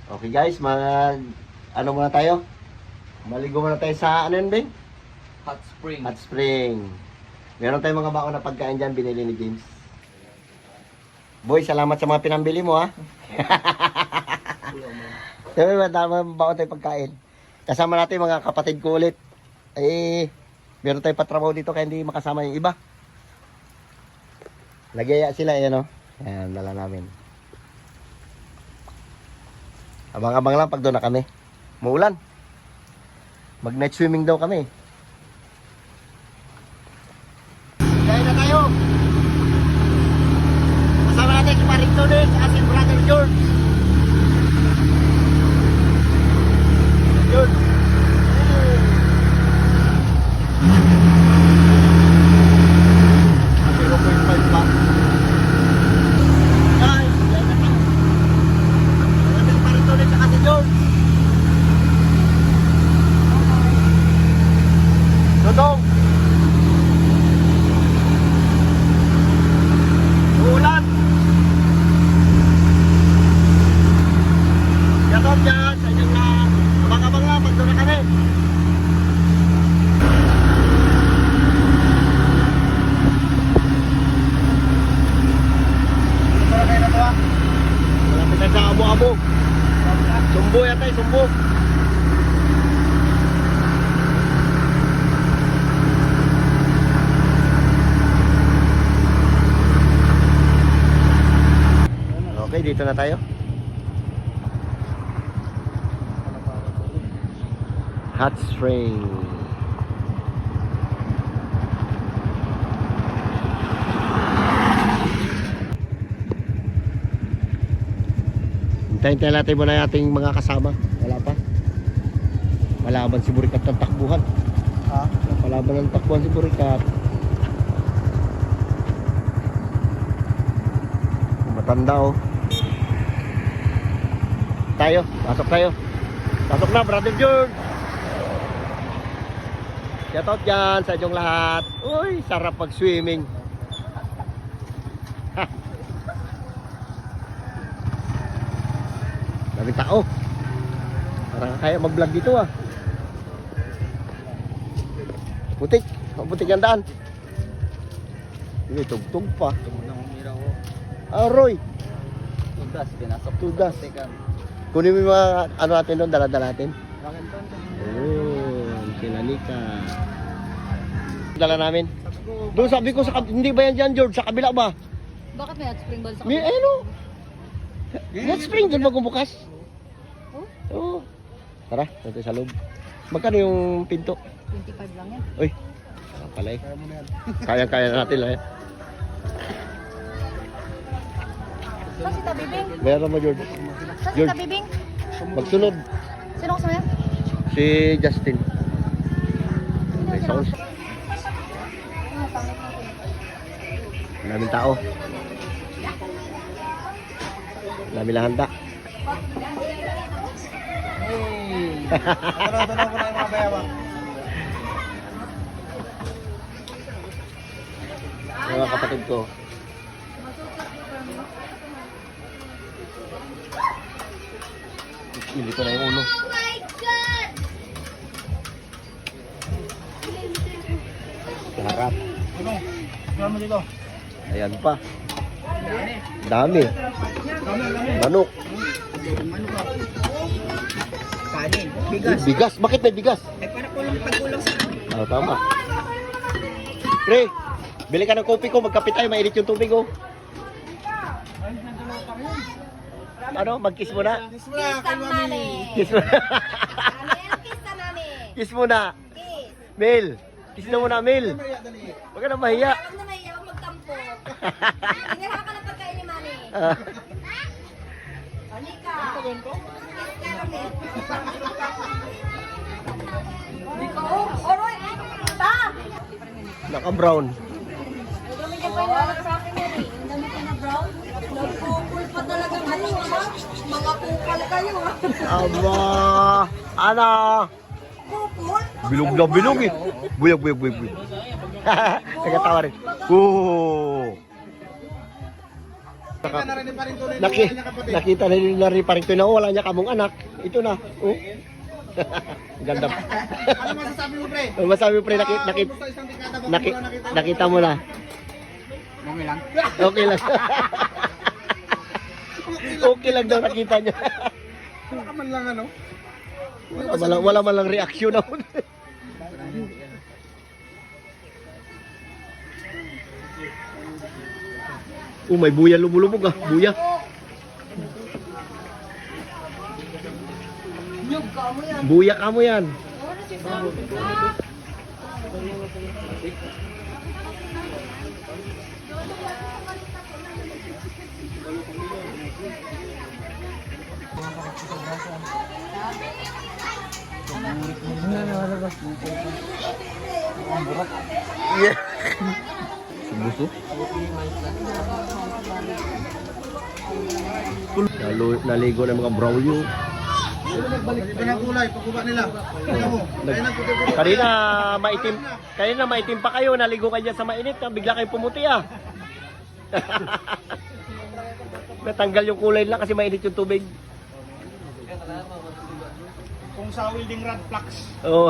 Okay guys, ano muna tayo? Maligo muna tayo sa ano yun, Beng? Hot spring. Hot spring. Meron tayong mga baon na pagkain dyan, binili ni James. Boy, salamat sa mga pinambili mo, ha? Sabi ba, tama baon tayong pagkain. Kasama natin mga kapatid ko ulit. Meron tayong patrabaho dito kaya hindi makasama yung iba. Nagyaya sila, no? Ayan, dala namin. Abang-abang lang pag doon na kami. Maulan. Mag-night swimming daw kami. Kaya na tayo. Kasama natin si Paring Tunis at si Brother George. George. 0.5 pa. Guys, kaya na tayo. Natin si Paring Tunis at si George. Dodong. Ulan. Yatot dyan sa inyong lahat. Abang-abang lang pag doon na kami. Malapit na sa abo-abo. Sumbo yan tayo, sumbo. Okay, dito na tayo. Hot spring. Hintayin natin muna yung ating mga kasama. Wala pa. Malaban si Burikat ng takbuhan. Ha? Palaban ng takbuhan si Burikat. Matanda oh. Tayo, pasok tayo. Pasok na, Brother George. Shout out dyan sa inyong lahat. Uy, sarap pag-swimming. Daming tao. Parang kaya mag-vlog dito ah. Putik. Putik ang daan. Hindi, tugtog pa. Roy. Tugas, pinasok. Tugas. Kunin mo yung mga ano natin doon, dala-dala natin. Oh, Silalika. Dala namin. Doon sabi ko, hindi ba yan dyan, George? Sa kabila ba? Bakit may hot spring ball sa May kabila? ano? Hot spring doon magbubukas. Oo. Tara, dito sa loob. Magkano yung pinto? 25 lang yan. Uy, pala eh. Kaya-kaya natin lang eh. Saan si Tabibing? Meron mo, George. Saan si George. Tabibing? Magsunod. Sino kasama yan? Si Justin. May sounds. Maraming tao. Maraming lahanda. Tanong ko na yung mga bayawang. Mga kapatid ko. Ilito na yung ulo. Oh my God! Sa harap. Ano mo dito? Ayan pa. Dami. Manok. Kanin. Bigas. Bigas. Bakit may bigas? Eh, para kulang sa Oh, tama. Pre, bili ka ng kopi ko. Magkapit tayo. Mainit yung tubig oh. Ano? Mag-kiss muna? Kiss mo na, kay mami. Kiss muna. Kiss ka mami. Kiss muna. Kiss. Mel. Kiss na muna, Mel. Huwag ka na mahiya. Huwag na mahiya, huwag magtampo. Tinira ka ng pagkain ni mami. Halika. Kiss ka kami. Oroy! Ta! Naka-brown. Gamitin pa yung alat sa akin yan eh. Ang dami ka na brown. Nagpupul pa talagang ano ha? Mga kupal kayo ha? Aba. Ano? Kupul? Bilog na bilog eh. Buyog. Nagkatawa rin. Oo. Nakita na nila rin pa rin ito na wala niya kamong anak. Ito na. Oh. Ganda. Ano masasabi mo, pre? Ano masabi pre? Nakita mo na. Mami lang. Okay lang. Okay lang daw nakita niya. Wala ka man lang ano? Wala man lang reaksyon ako. Oh, may buya lumulubog ah. Buya. Buya ka mo yan. Yeah. Subuso. Naligo ng mga braulyo. Ito na kulay, pagkuba nila. Tingnan mo. Kanina maitim pa kayo, naligo kayo dyan sa mainit, bigla kayo pumuti ah. Natanggal yung kulay lang kasi mainit yung tubig. Kung sa welding rod flux. Oo.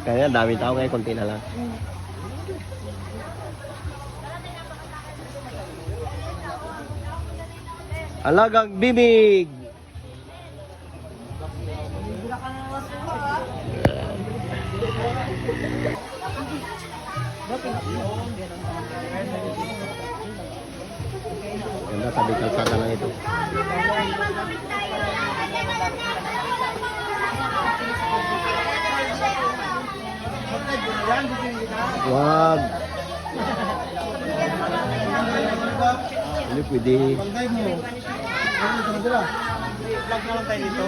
Kaya dami tao ngayon, konti na lang. Alagang bibig. Ganda, sabi kalsada lang ito. Wag. Ini pwede. Pagday mo. Ano ito na sila? Vlog na lang tayo dito.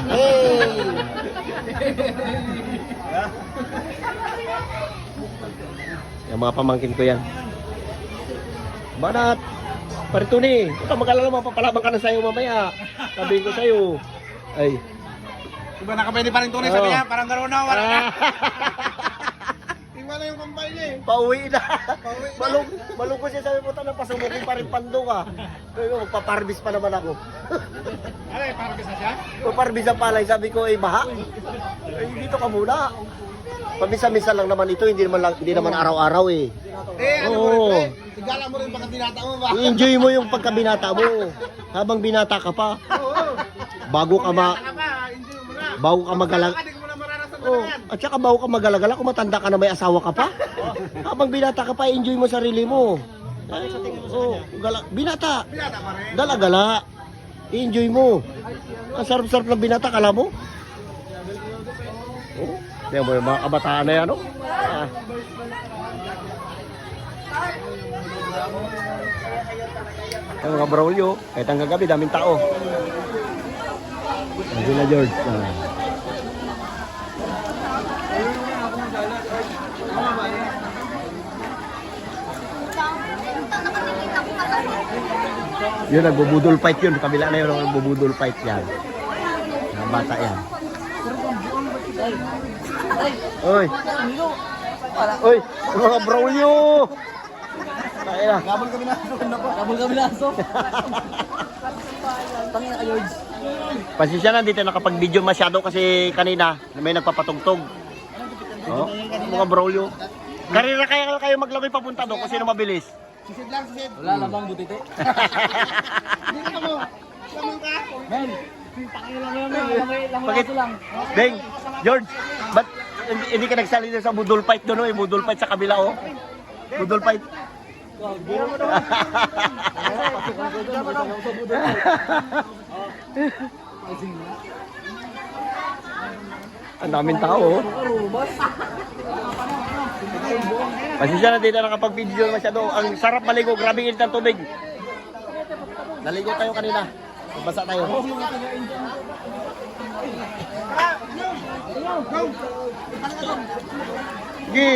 Hey! Yung mga pamangkin ko yan. Banat! Parito ni, huwag kang mag-alala, mapapalabang ka na sa'yo mamaya. Sabihin ko sa'yo. Ay. Diba nakapwede pa rin tunay sabi niya? Parang gano'n na, wala na. Tingnan na yung kampay niya eh. Pauwi na. Malungko siya sabi mo, tanong pasumukin pa rin pando ka. Magpaparbis pa naman ako. Ano eh, parang bisa siya? Magpaparbis ang palay, sabi ko, baha. Dito ka muna. Pamisa-misa lang naman ito, hindi naman araw-araw eh. Ano mo rin, pre? Tigala mo rin baka binata mo ba? I-enjoy mo yung pagkabinata mo. Habang binata ka pa. Oo. Bago ka Enjoy mo na. bago ka magalag. Hindi ko na maranasan Oh, at saka bago ka magalagala kung matanda ka na may asawa ka pa. Habang binata ka pa, enjoy mo sarili mo. Oh, binata. Binata pa rin. Gala-gala. I-enjoy mo. Ang sarap-sarap ng binata, kala mo? Oh, tingnan mo yung mga kabataan na yan, no? Ah. Yung mga braulyo, kahit hanggang gabi, daming tao. Ayun na, George. Ah. Yun, nagbubudol fight yun. Kabila na yun, nagbubudol fight yan. Mga bata yan. Oy! Oy! Mga braulyo! Kaya na. Gabon kami na. Kabul kami laso. Tangina ka, George. Pasensya na, dito nakapag-video masyado kasi kanina may nagpapatugtog. Oh, mga braulyo. Karira kaya kayo maglagay papunta doon kasi na mabilis. Sisid lang, sisid. Wala na bang butite? Hindi ka mo. Lamang ka. Men, pakilang yan, men. Bakit? lang. Deng, George, ba't hindi ka nagsalita sa budol fight doon, budol fight sa kabila, oh? Budol fight. Ang daming tao, oh. Pasensya na dito nakapag-video masyado. Ang sarap maligo, grabe init ng tubig. Naligo tayo kanina. Basa tayo. Gi.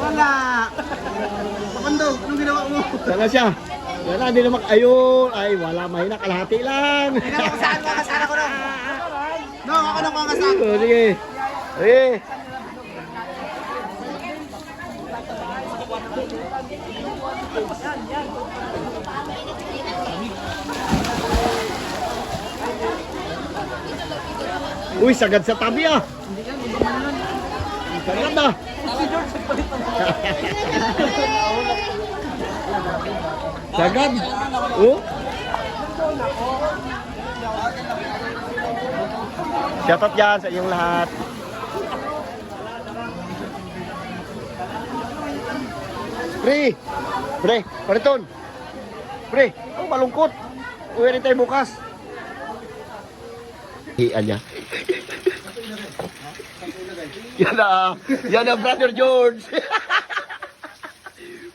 Wala. Papando, anong ginawa mo? Sana siya. Wala, hindi naman. Ayun. Ay, wala. Mahina. Kalahati lang. Kakasana ko nung. No, ako nung kakasana. Oh, sige. Sige. Uy, sagad sa tabi ah. Sagad ah. Sagad. Oh. Shoutout dyan sa inyong lahat. Pre! Pre! Pariton! Pre! Oh, malungkot! Uwi rin tayo bukas. Hian niya. Yan na, Brother George.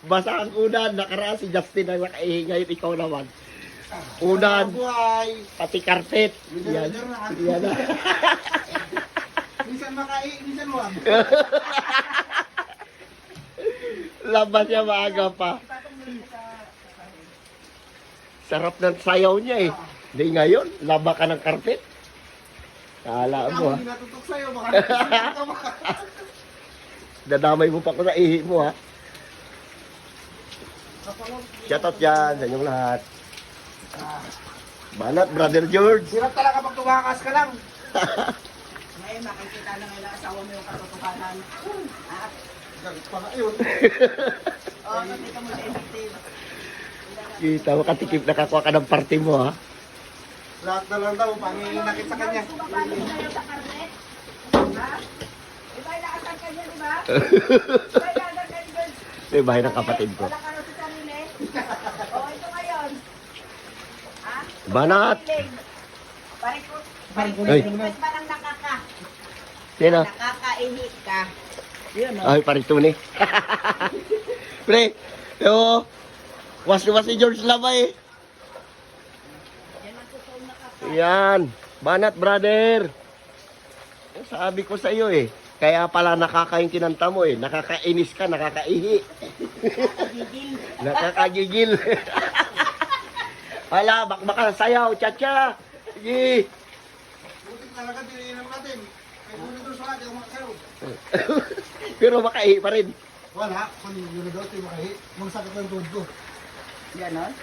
Basa ang unan, nakaraan si Justin ang nakaihi ngayon, ikaw naman. Unan, pati carpet. Yan. Yan na. Minsan makai, minsan mo. Labas niya maaga pa. Sarap ng sayaw niya eh. Hindi ngayon, laba ka ng carpet. Kala mo ha. Hindi natutok sa'yo, baka natutok mo. Dadamay mo pa ko sa ihi mo ha. Shoutout dyan sa inyong lahat. Banat, Brother George. Hirap talaga pag tumakas ka lang. Ngayon, makikita na nila asawa mo yung katotohanan. Galit pa nga yun. Oo, nakita mo sa effective. Kita mo, katikip nakakuha ka ng party mo ha. Lahat na lang daw, panginakit sa kanya. Papasok sa'yo sa karnet? Ha? Iba yung nakasal ka niya, di ba? Iba yung nakasal ka niya. May bahay ng kapatid ko. Wala ka na sa sarili. O, ito ngayon. Ha? Banat! Pare ko. Ay. Ba't ba nang Sino? nakakaihi ka? Ay, paritune. Pre, yo, was si George Labay. Yan, Banat brother. Sabi ko sa iyo eh. Kaya pala nakakain kinanta mo eh. Nakakainis ka, nakakaihi. Nakakagigil. Hala, bakbaka sayaw, cha-cha. Sige. Buti talaga, tininom natin. Kaya buti doon sa lahat, yung mga sayo. Pero makaihi pa rin. Wala, kung yun na daw, magsakit ng tuhod ko. Ganon?